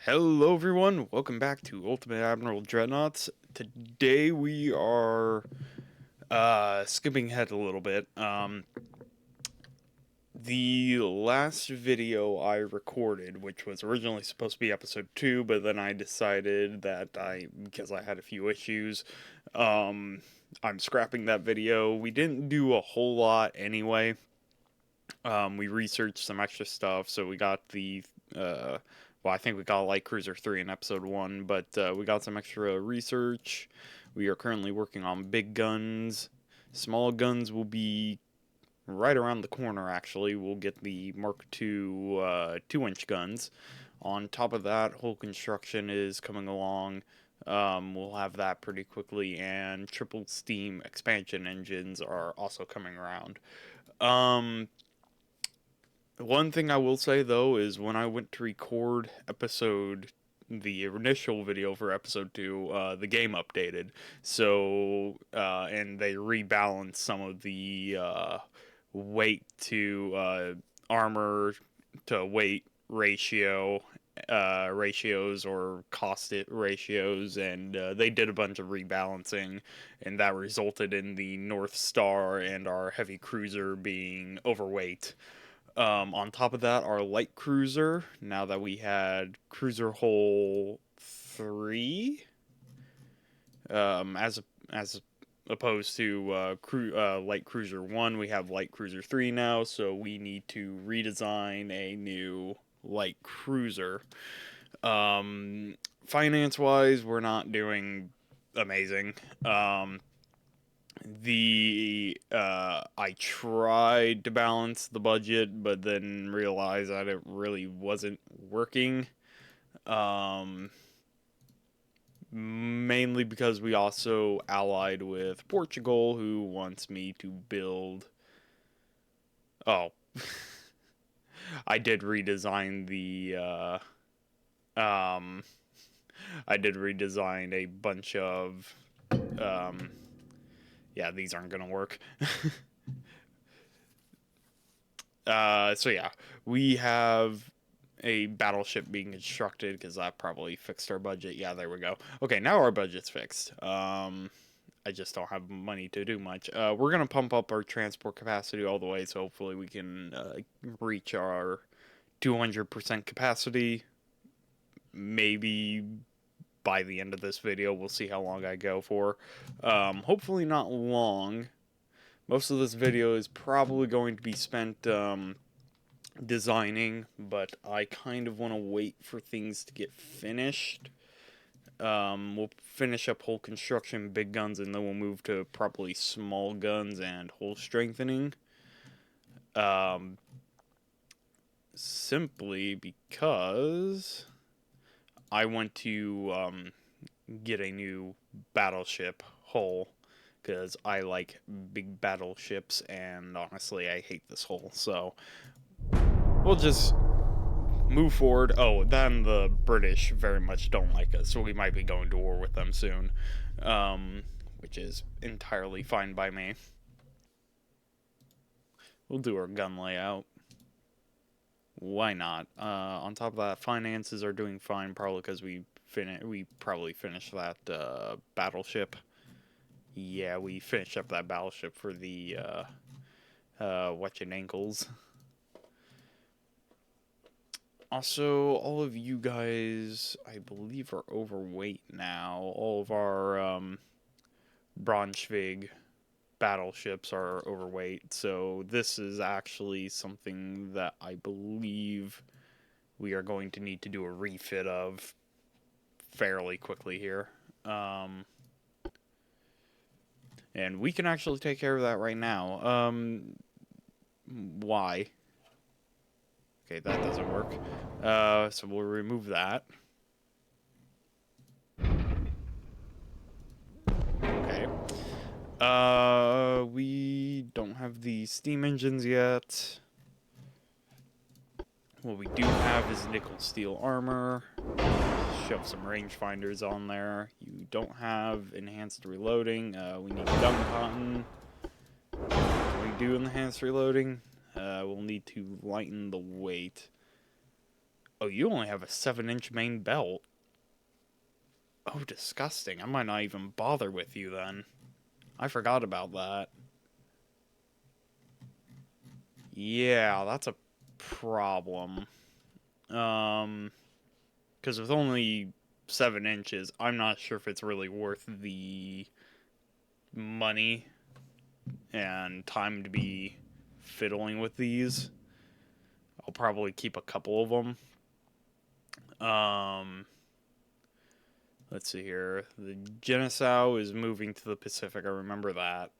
Hello everyone, welcome back to Ultimate Admiral Dreadnoughts. Today we are skipping ahead a little bit. The last video I recorded, which was originally supposed to be episode 2, but then I decided that because I had a few issues, I'm scrapping that video. We didn't do a whole lot anyway. We researched some extra stuff, so we got I think we got Light Cruiser 3 in episode 1, but we got some extra research. We are currently working on big guns. Small guns will be right around the corner, actually. We'll get the Mark II 2-inch guns. On top of that, hull construction is coming along. We'll have that pretty quickly, and triple steam expansion engines are also coming around. One thing I will say though is when I went to record the initial video for episode 2, the game updated. So, and they rebalanced some of the weight to armor to weight ratios or cost it ratios, and they did a bunch of rebalancing, and that resulted in the North Star and our heavy cruiser being overweight. On top of that, our light cruiser, now that we had cruiser hull 3, as opposed to light cruiser 1, we have light cruiser 3 now, so we need to redesign a new light cruiser. Finance wise, we're not doing amazing. I tried to balance the budget, but then realized that it really wasn't working. Mainly because we also allied with Portugal, who wants me to build. Oh, I did redesign um, I did redesign a bunch of. Yeah, these aren't gonna work. So yeah, we have a battleship being constructed because that probably fixed our budget. Yeah, there we go. Okay, now our budget's fixed. I just don't have money to do much. We're gonna pump up our transport capacity all the way, so hopefully we can reach our 200% capacity. Maybe by the end of this video, we'll see how long I go for. Hopefully not long. Most of this video is probably going to be spent designing, but I kind of want to wait for things to get finished. We'll finish up hull construction, big guns, and then we'll move to probably small guns and hull strengthening. Simply because I want to get a new battleship hull, because I like big battleships, and honestly, I hate this hull, so we'll just move forward. Oh, then the British very much don't like us, so we might be going to war with them soon, which is entirely fine by me. We'll do our gun layout. Why not? On top of that, finances are doing fine, probably because we probably finished that battleship. Yeah, we finished up that battleship for the ankles. Also, all of you guys, I believe, are overweight now. All of our Braunschweig battleships are overweight, so this is actually something that I believe we are going to need to do a refit of fairly quickly here. And we can actually take care of that right now. Why? Okay, that doesn't work. So we'll remove that. Okay. We don't have the steam engines yet. What we do have is nickel steel armor. Shove some rangefinders on there. You don't have enhanced reloading. We need gun cotton. What we do enhanced reloading? We'll need to lighten the weight. Oh, you only have a 7-inch main belt. Oh, disgusting. I might not even bother with you then. I forgot about that. Yeah, that's a problem. Because with only 7 inches, I'm not sure if it's really worth the money and time to be fiddling with these. I'll probably keep a couple of them. Let's see here. The Genesau is moving to the Pacific. I remember that.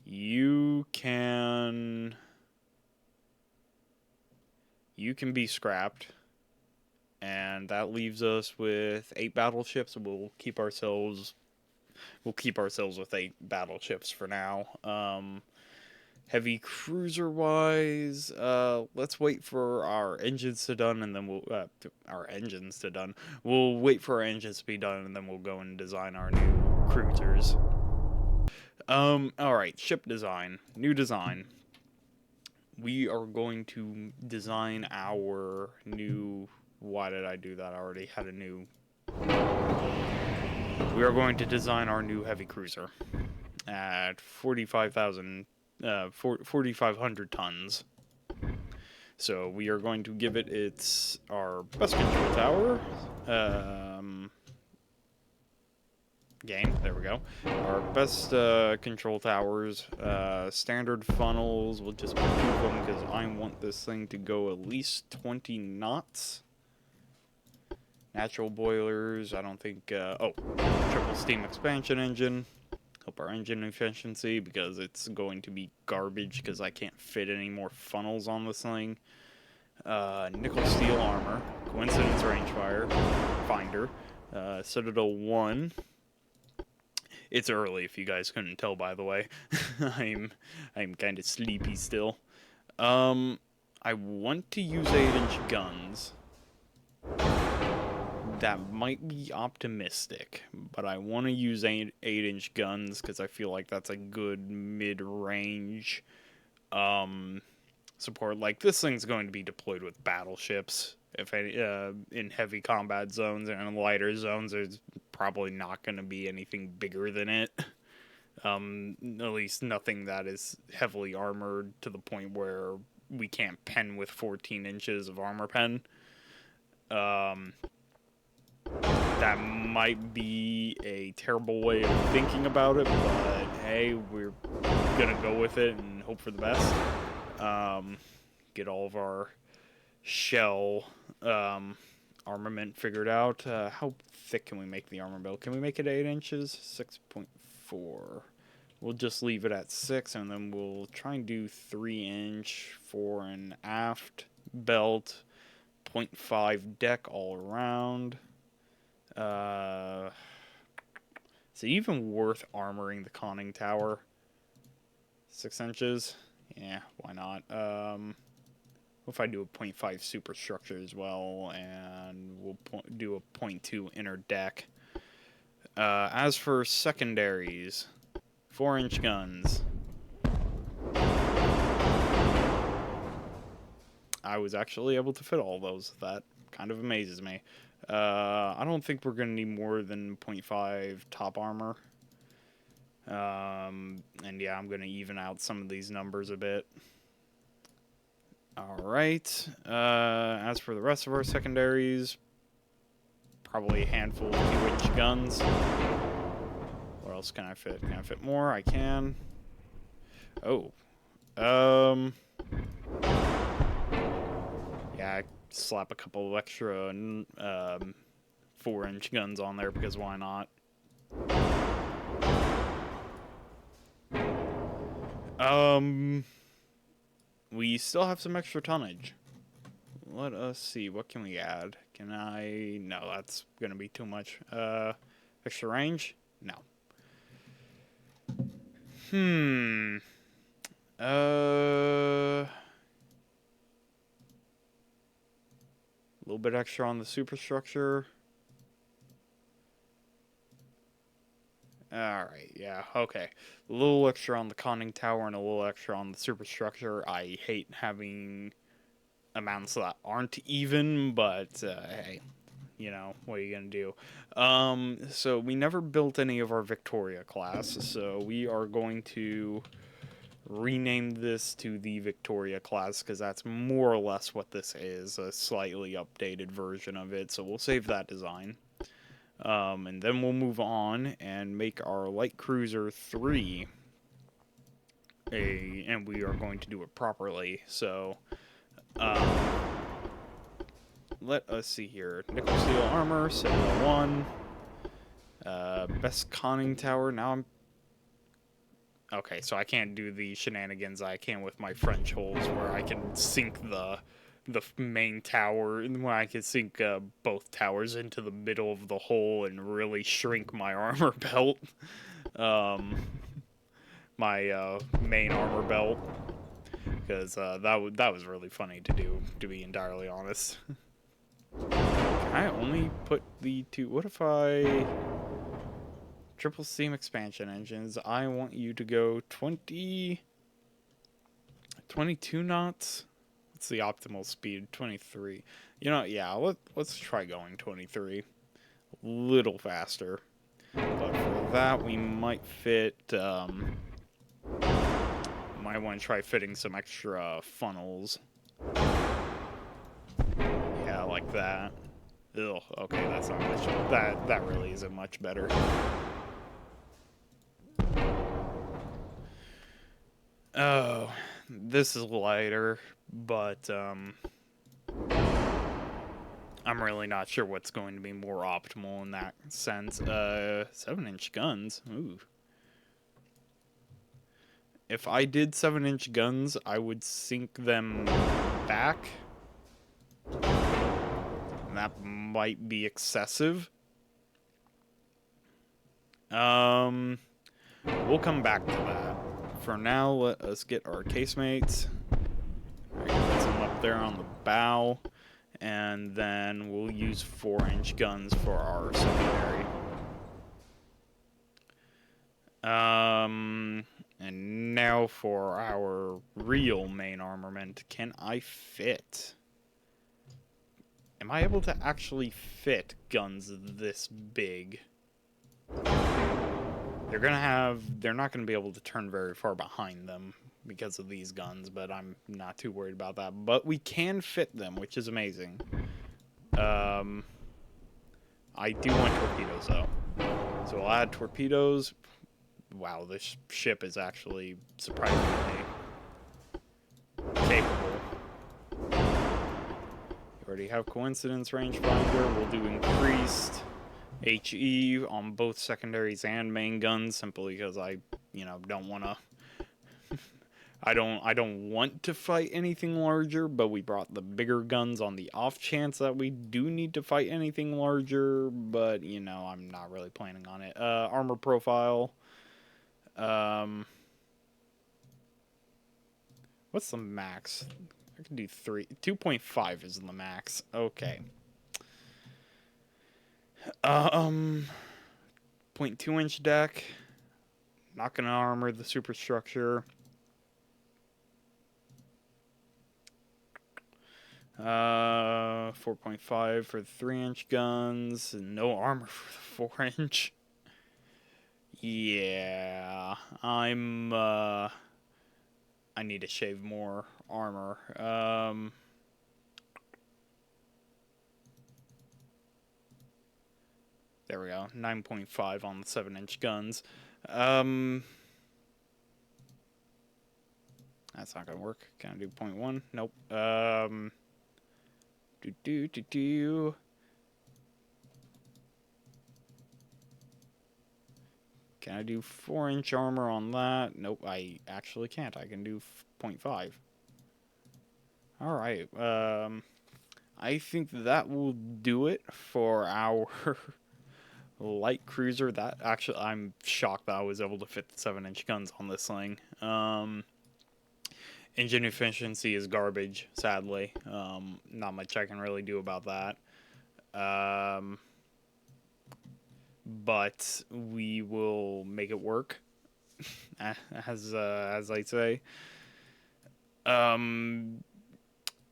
You can be scrapped, and that leaves us with 8 battleships. We'll keep ourselves with 8 battleships for now. Heavy cruiser wise, let's wait for our engines to done, and then We'll wait for our engines to be done, and then we'll go and design our new cruisers. All right, ship design, new design. We are going to design our new. Why did I do that? I already had a new. We are going to design our new heavy cruiser at 4,500 tons. So we are going to give it our best control tower. There we go. Our best control towers. Standard funnels. We'll just move them because I want this thing to go at least 20 knots. Natural boilers. I don't think. Triple steam expansion engine. Help our engine efficiency because it's going to be garbage because I can't fit any more funnels on this thing. Nickel steel armor, coincidence rangefinder, finder, Citadel 1. It's early if you guys couldn't tell, by the way. I'm kind of sleepy still. I want to use 8-inch guns. That might be optimistic, but I want to use 8-inch guns because I feel like that's a good mid-range support. Like, this thing's going to be deployed with battleships if in heavy combat zones, and in lighter zones there's probably not going to be anything bigger than it. At least nothing that is heavily armored to the point where we can't pen with 14 inches of armor pen. That might be a terrible way of thinking about it, but hey, we're gonna go with it and hope for the best. Get all of our shell armament figured out. How thick can we make the armor belt? Can we make it 8 inches? 6.4. We'll just leave it at 6, and then we'll try and do 3-inch for an aft belt, 0.5 deck all around. Is it even worth armoring the conning tower? 6 inches? Yeah, why not? What if I do a 0.5 superstructure as well, and we'll do a 0.2 inner deck. As for secondaries, 4-inch guns. I was actually able to fit all those. That kind of amazes me. I don't think we're going to need more than 0.5 top armor. And yeah, I'm going to even out some of these numbers a bit. Alright. As for the rest of our secondaries, probably a handful of 2-inch guns. What else can I fit? Can I fit more? I can. Oh. Yeah, slap a couple of extra 4-inch guns on there because why not? We still have some extra tonnage. Let us see, what can we add? Can I... No, that's gonna be too much. Extra range? No. A little bit extra on the superstructure. Alright, yeah, okay. A little extra on the conning tower and a little extra on the superstructure. I hate having amounts that aren't even, but hey, you know, what are you gonna do? So we never built any of our Victoria class, so we are going to rename this to the Victoria class because that's more or less what this is, a slightly updated version of it. So we'll save that design. And then we'll move on and make our light cruiser 3 and we are going to do it properly. So um, let us see here. Nickel steel armor, 701. Best conning tower. Now I'm okay. So I can't do the shenanigans I can with my French holes, where I can sink the main tower, and when I can sink both towers into the middle of the hole and really shrink my armor belt. Um, my main armor belt, because that was really funny to do, to be entirely honest. Can I only put the two? What if I triple steam expansion engines? I want you to go 22 knots. What's the optimal speed? 23. You know, yeah. Let's try going 23. A little faster. But for that, we might fit. Might want to try fitting some extra funnels. Yeah, like that. Ugh, okay, that's not much. That really isn't much better. Oh, this is lighter, but I'm really not sure what's going to be more optimal in that sense. 7-inch guns. Ooh. If I did 7-inch guns, I would sink them back. And that might be excessive. We'll come back to that. For now, let us get our casemates. Put some up there on the bow. And then we'll use 4-inch guns for our secondary. And now for our real main armament. Can I fit? Am I able to actually fit guns this big? They're not gonna be able to turn very far behind them because of these guns, but I'm not too worried about that. But we can fit them, which is amazing. I do want torpedoes though. So I'll add torpedoes. Wow, this ship is actually surprisingly capable. You already have coincidence rangefinder. We'll do increased HE on both secondaries and main guns, simply because I, don't want to. I don't want to fight anything larger, but we brought the bigger guns on the off chance that we do need to fight anything larger. But I'm not really planning on it. Armor profile. What's the max? I can do 3. 2.5 is the max. Okay. 0.2-inch deck. Not gonna armor the superstructure. 4.5 for the 3-inch guns. No armor for the 4-inch. Yeah, I need to shave more armor. There we go. 9.5 on the 7-inch guns. That's not gonna work. Can I do 0.1? Nope. Can I do 4-inch armor on that? Nope, I actually can't. I can do 0.5. Alright, I think that will do it for our light cruiser. That actually, I'm shocked that I was able to fit the 7-inch guns on this thing. Engine efficiency is garbage, sadly. Not much I can really do about that. but we will make it work, as I say. Um,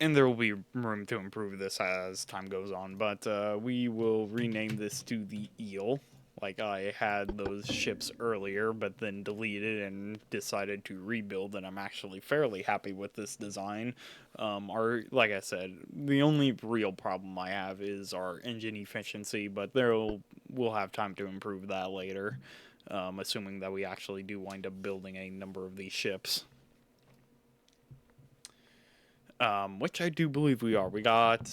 and there will be room to improve this as time goes on, but we will rename this to the Eel. Like I had those ships earlier, but then deleted and decided to rebuild, and I'm actually fairly happy with this design. Like I said, the only real problem I have is our engine efficiency, but we'll have time to improve that later, assuming that we actually do wind up building a number of these ships. Which I do believe we are. We got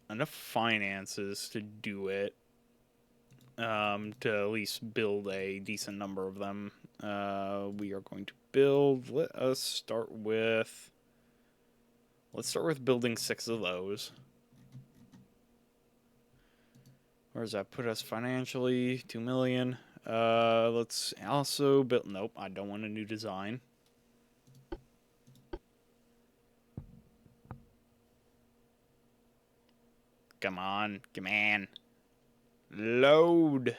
enough finances to do it, to at least build a decent number of them. We are going to build. Let's start with building 6 of those. Where does that put us financially? 2 million. Let's also build. Nope, I don't want a new design. Come on, load.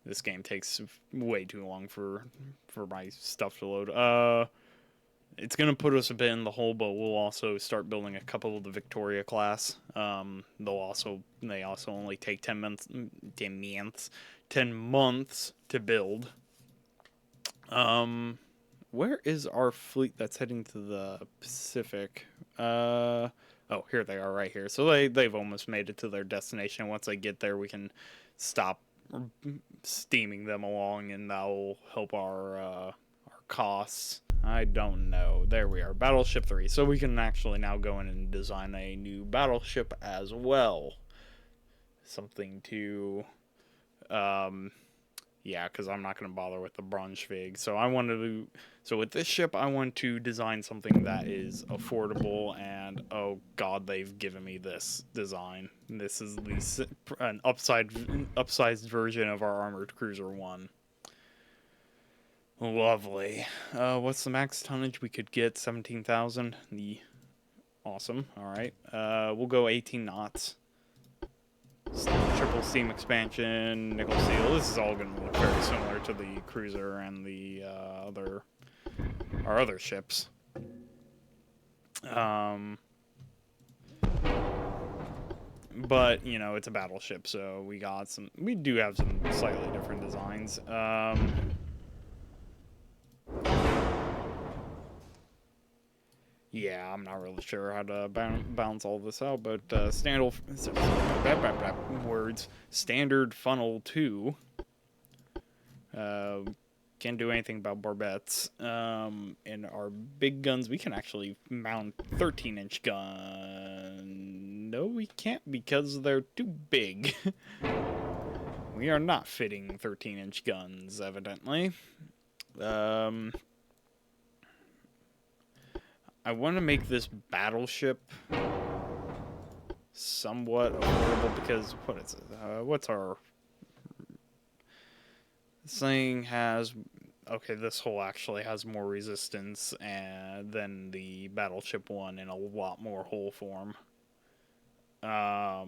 This game takes way too long for my stuff to load. It's gonna put us a bit in the hole, but we'll also start building a couple of the Victoria class. They also only take 10 months to build. Where is our fleet that's heading to the Pacific? Oh, here they are right here. So they've almost made it to their destination. Once they get there, we can stop steaming them along, and that'll help our costs. I don't know. There we are. Battleship 3. So we can actually now go in and design a new battleship as well. Something to... yeah, because I'm not going to bother with the Braunschweig. So with this ship, I want to design something that is affordable, and oh god, they've given me this design. This is an upsized version of our Armored Cruiser 1. Lovely. What's the max tonnage we could get? 17,000. Awesome. Alright. We'll go 18 knots. Triple steam expansion, nickel seal. This is all going to look very similar to the cruiser and the our other ships. But you know, it's a battleship, so we do have some slightly different designs. Yeah, I'm not really sure how to balance all this out, but standard funnel 2. Can't do anything about barbettes. And our big guns, we can actually mount 13-inch gun. No, we can't because they're too big. We are not fitting 13-inch guns, evidently. I want to make this battleship somewhat affordable because, what is it? What's our... This thing has... Okay, this hull actually has more resistance than the battleship one and a lot more hull form. I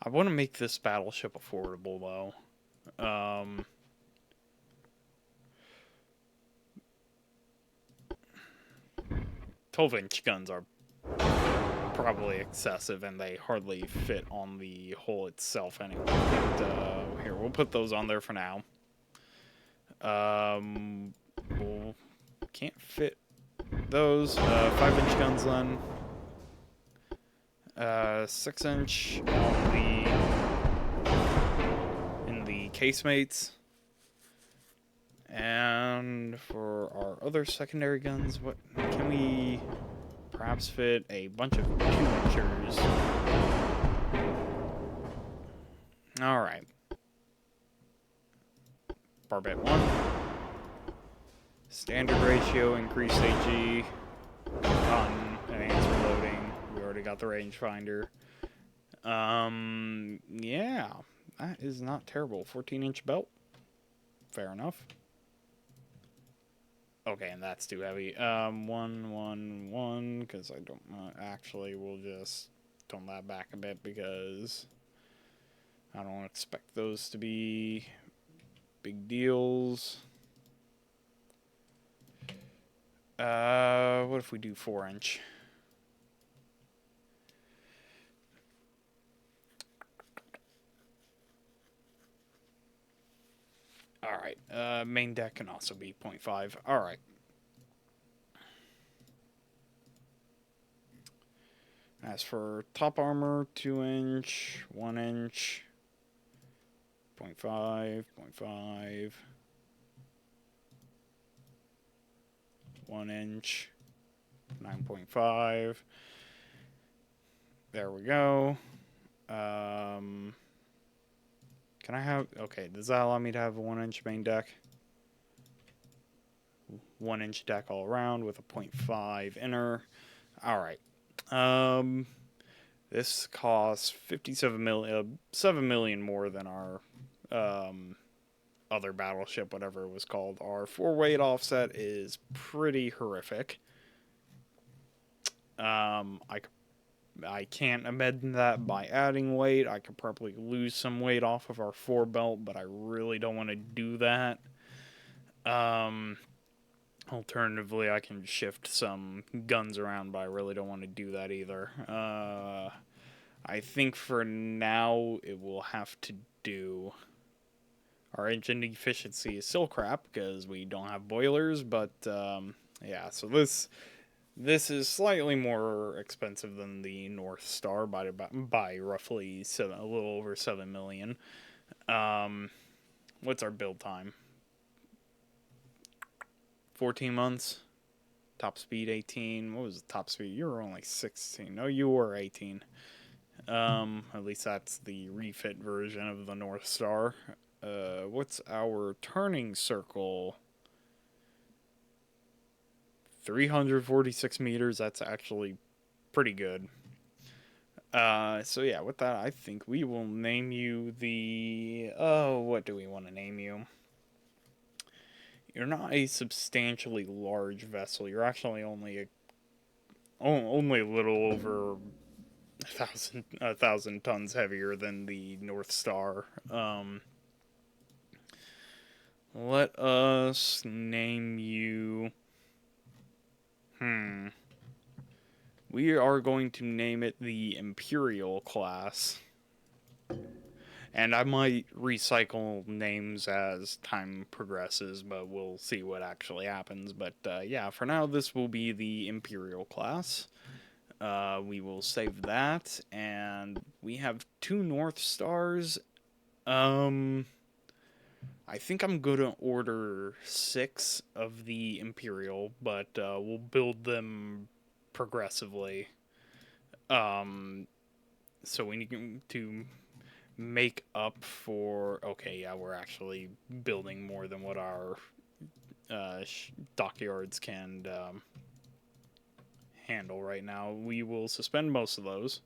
want to make this battleship affordable, though. 12-inch guns are probably excessive, and they hardly fit on the hull itself anyway. But, here, we'll put those on there for now. We'll can't fit those. 5-inch guns then. 6-inch in the casemates. And for our other secondary guns, what can we perhaps fit a bunch of 2-inchers? Alright. Barbette 1. Standard ratio, increased AG. Cotton, enhanced reloading. We already got the rangefinder. Yeah. That is not terrible. 14-inch belt. Fair enough. Okay, and that's too heavy. 1, 1, 1, because I don't actually, we'll just tone that back a bit because I don't expect those to be big deals. What if we do 4-inch? Alright, main deck can also be 0.5. Alright. As for top armor, 2-inch, 1-inch, 0.5, 0.5, 1-inch, 9.5. There we go. Can I have... Okay, does that allow me to have a 1-inch main deck? 1-inch deck all around with a 0.5 inner. Alright. This costs 57 million, 7 million more than our other battleship, whatever it was called. Our 4-weight offset is pretty horrific. I can't amend that by adding weight. I could probably lose some weight off of our 4-belt, but I really don't want to do that. Alternatively, I can shift some guns around, but I really don't want to do that either. I think for now it will have to do. Our engine efficiency is still crap because we don't have boilers, but yeah, so this is slightly more expensive than the North Star by roughly a little over 7 million. What's our build time? 14 months. Top speed 18. What was the top speed? You were only 16. No, you were 18. At least that's the refit version of the North Star. What's our turning circle? 346 meters. That's actually pretty good. So yeah, with that, I think we will name you the... what do we want to name you? You're not a substantially large vessel. You're actually only a little over a thousand tons heavier than the North Star. Let us name you... We are going to name it the Imperial class. And I might recycle names as time progresses, but we'll see what actually happens. But yeah, for now, this will be the Imperial class. We will save that, and we have 2 North Stars. I think I'm going to order 6 of the Imperial, but we'll build them progressively. So we need to make up for... Okay, yeah, we're actually building more than what our dockyards can handle right now. We will suspend most of those.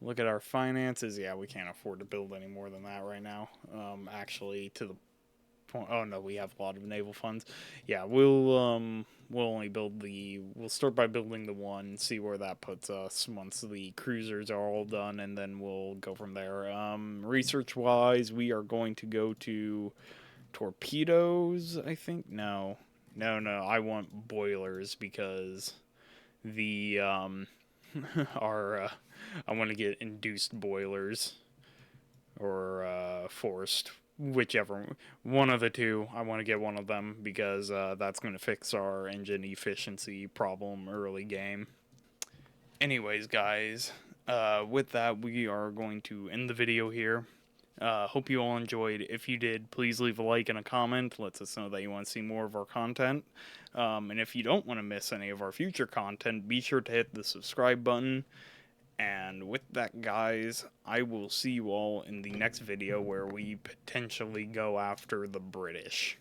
Look at our finances. Yeah, we can't afford to build any more than that right now. Actually, to the point... Oh, no, we have a lot of naval funds. Yeah, we'll only build the... We'll start by building the 1, see where that puts us once the cruisers are all done, and then we'll go from there. Research-wise, we are going to go to torpedoes, I think? No, I want boilers because the... I want to get induced boilers or forced, whichever one of the two. I want to get one of them because that's going to fix our engine efficiency problem early game. Anyways, guys, with that, we are going to end the video here. Hope you all enjoyed. If you did, please leave a like and a comment. Lets us know that you want to see more of our content. And if you don't want to miss any of our future content, be sure to hit the subscribe button. And with that, guys, I will see you all in the next video where we potentially go after the British.